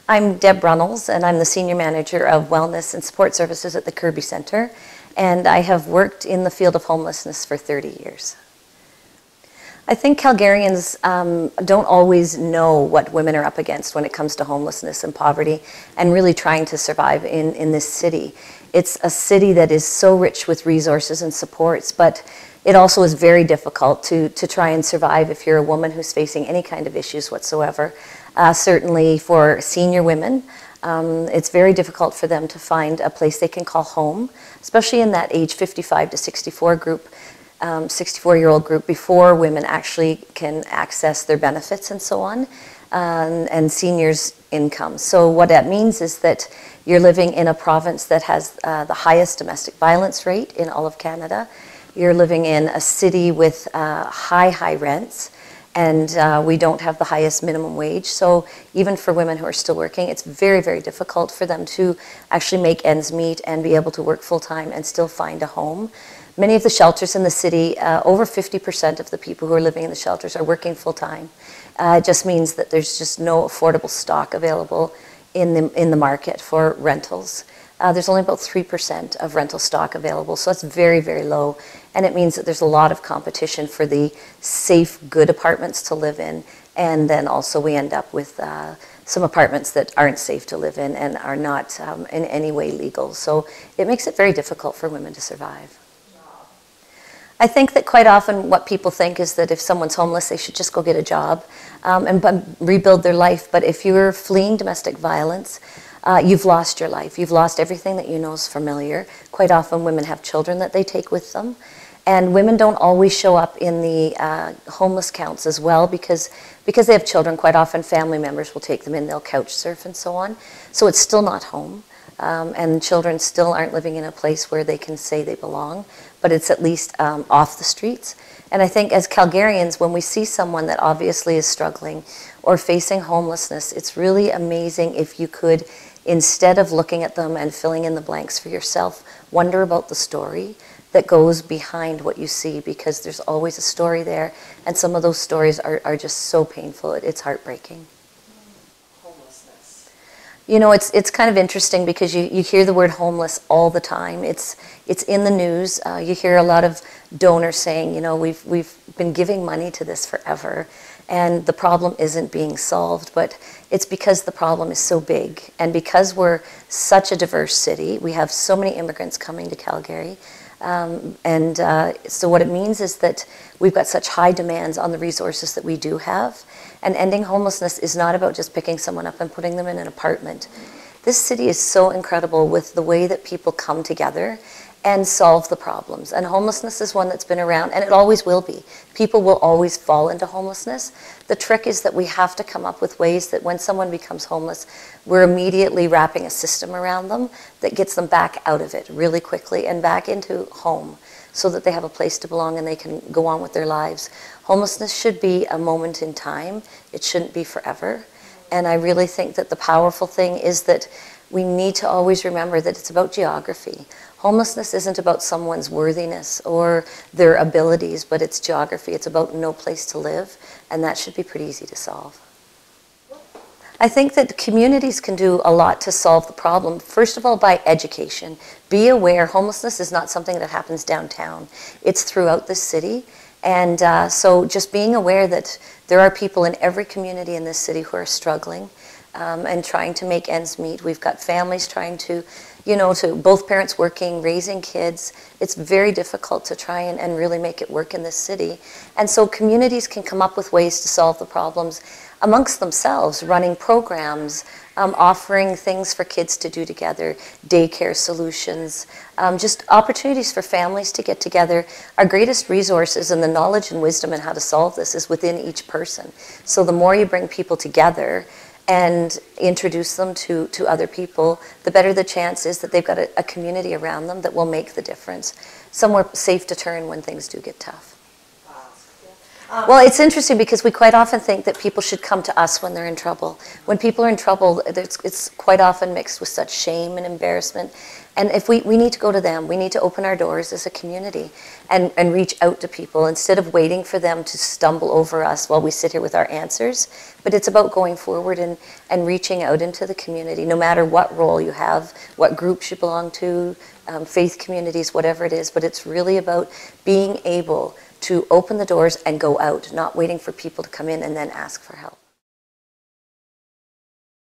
I'm Deb Runnalls, and I'm the Senior Manager of Wellness and Support Services at the Kirby Centre, and I have worked in the field of homelessness for 30 years. I think Calgarians don't always know what women are up against when it comes to homelessness and poverty and really trying to survive in this city. It's a city that is so rich with resources and supports, but it also is very difficult to try and survive if you're a woman who's facing any kind of issues whatsoever. Certainly for senior women, it's very difficult for them to find a place they can call home, especially in that age 55 to 64 group, 64-year-old group, before women actually can access their benefits and so on, and seniors' income. So what that means is that you're living in a province that has the highest domestic violence rate in all of Canada. You're living in a city with high rents, and we don't have the highest minimum wage. So even for women who are still working, it's very, very difficult for them to actually make ends meet and be able to work full-time and still find a home. Many of the shelters in the city, over 50% of the people who are living in the shelters are working full-time. It just means that there's just no affordable stock available in the market for rentals. There's only about 3% of rental stock available, so that's very, very low. And it means that there's a lot of competition for the safe, good apartments to live in. And then also we end up with some apartments that aren't safe to live in and are not in any way legal. So it makes it very difficult for women to survive. I think that quite often what people think is that if someone's homeless, they should just go get a job and rebuild their life. But if you're fleeing domestic violence, you've lost your life. You've lost everything that you know is familiar. Quite often women have children that they take with them. And women don't always show up in the homeless counts as well because they have children. Quite often family members will take them in, they'll couch surf and so on. So it's still not home. And children still aren't living in a place where they can say they belong, but it's at least off the streets. And I think as Calgarians, when we see someone that obviously is struggling or facing homelessness, it's really amazing if you could, instead of looking at them and filling in the blanks for yourself, wonder about the story that goes behind what you see, because there's always a story there, and some of those stories are just so painful, it's heartbreaking. Homelessness. You know, it's kind of interesting because you hear the word homeless all the time. It's in the news. You hear a lot of donors saying, you know, we've been giving money to this forever, and the problem isn't being solved, but it's because the problem is so big. And because we're such a diverse city, we have so many immigrants coming to Calgary. So what it means is that we've got such high demands on the resources that we do have. And ending homelessness is not about just picking someone up and putting them in an apartment. This city is so incredible with the way that people come together and solve the problems. And homelessness is one that's been around, and it always will be. People will always fall into homelessness. The trick is that we have to come up with ways that when someone becomes homeless, we're immediately wrapping a system around them that gets them back out of it really quickly and back into home so that they have a place to belong and they can go on with their lives. Homelessness should be a moment in time. It shouldn't be forever. And I really think that the powerful thing is that we need to always remember that it's about geography. Homelessness isn't about someone's worthiness or their abilities, but it's geography. It's about no place to live, and that should be pretty easy to solve. I think that communities can do a lot to solve the problem. First of all, by education. Be aware homelessness is not something that happens downtown. It's throughout the city. And so just being aware that there are people in every community in this city who are struggling and trying to make ends meet. We've got families trying to, to both parents working, raising kids. It's very difficult to try and really make it work in this city. And so communities can come up with ways to solve the problems amongst themselves, running programs, offering things for kids to do together, daycare solutions, just opportunities for families to get together. Our greatest resources and the knowledge and wisdom in how to solve this is within each person. So the more you bring people together and introduce them to other people, the better the chance is that they've got a community around them that will make the difference. Somewhere safe to turn when things do get tough. Well, it's interesting because we quite often think that people should come to us when they're in trouble. When people are in trouble, it's quite often mixed with such shame and embarrassment. And if we need to go to them, we need to open our doors as a community and reach out to people instead of waiting for them to stumble over us while we sit here with our answers. But it's about going forward and reaching out into the community, no matter what role you have, what groups you belong to, faith communities, whatever it is. But it's really about being able to open the doors and go out, not waiting for people to come in and then ask for help.